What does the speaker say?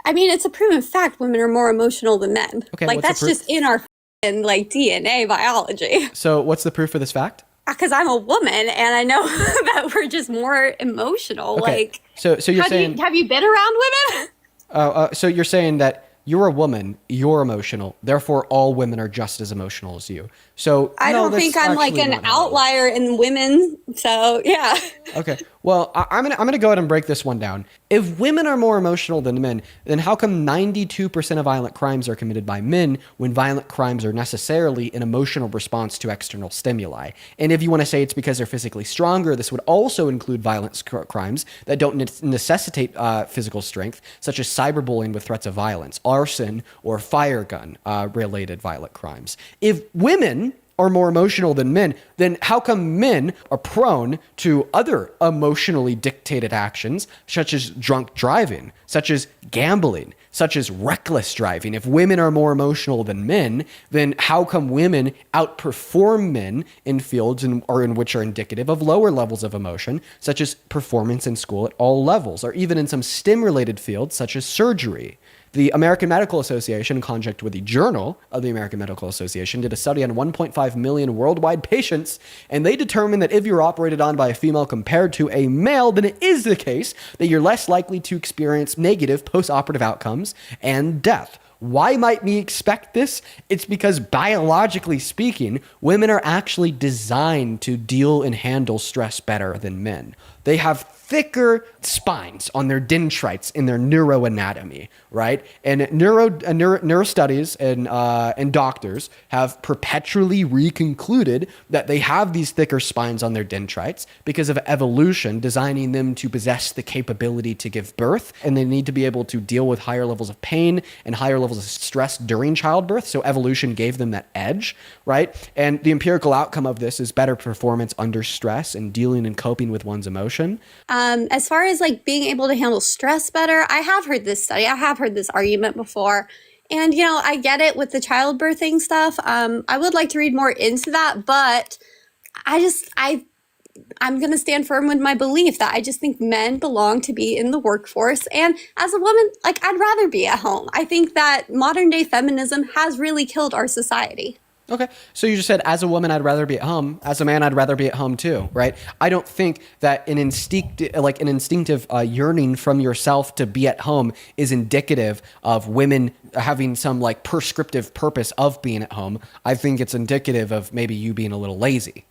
I mean, it's a proven fact women are more emotional than men. Okay, Like, what's the that's proof? just in our like DNA biology. So what's the proof for this fact? Because I'm a woman and I know that we're just more emotional. Okay, Like, so you're how do saying you have you been around women? so you're saying that you're a woman, you're emotional, therefore all women are just as emotional as you. So I no, don't think that's I'm like actually an not how it outlier works. in women. So, yeah. Okay. Well, I'm gonna go ahead and break this one down. If women are more emotional than men, then how come 92% of violent crimes are committed by men when violent crimes are necessarily an emotional response to external stimuli? And if you want to say it's because they're physically stronger, this would also include violent crimes that don't necessitate physical strength, such as cyberbullying with threats of violence, arson, or fire gun related violent crimes. If women are more emotional than men, then how come men are prone to other emotionally dictated actions, such as drunk driving, such as gambling, such as reckless driving? If women are more emotional than men, then how come women outperform men in fields or in which are indicative of lower levels of emotion, such as performance in school at all levels, or even in some STEM-related fields, such as surgery? The American Medical Association, in conjunct with the Journal of the American Medical Association, did a study on 1.5 million worldwide patients, and they determined that if you're operated on by a female compared to a male, then it is the case that you're less likely to experience negative post-operative outcomes and death. Why might we expect this? It's because biologically speaking, women are actually designed to deal and handle stress better than men. They have thicker spines on their dendrites in their neuroanatomy, right? And neuro studies and doctors have perpetually reconcluded that they have these thicker spines on their dendrites because of evolution designing them to possess the capability to give birth, and they need to be able to deal with higher levels of pain and higher levels of stress during childbirth. So evolution gave them that edge, right? And the empirical outcome of this is better performance under stress and dealing and coping with one's emotion. As far as like being able to handle stress better, I have heard this study. I have heard this argument before. And, I get it with the childbirthing stuff. I would like to read more into that, but I'm going to stand firm with my belief that I just think men belong to be in the workforce. And as a woman, like, I'd rather be at home. I think that modern day feminism has really killed our society. Okay. So you just said, as a woman, I'd rather be at home. As a man, I'd rather be at home too, right? I don't think that an instinctive yearning from yourself to be at home is indicative of women having some like prescriptive purpose of being at home. I think it's indicative of maybe you being a little lazy.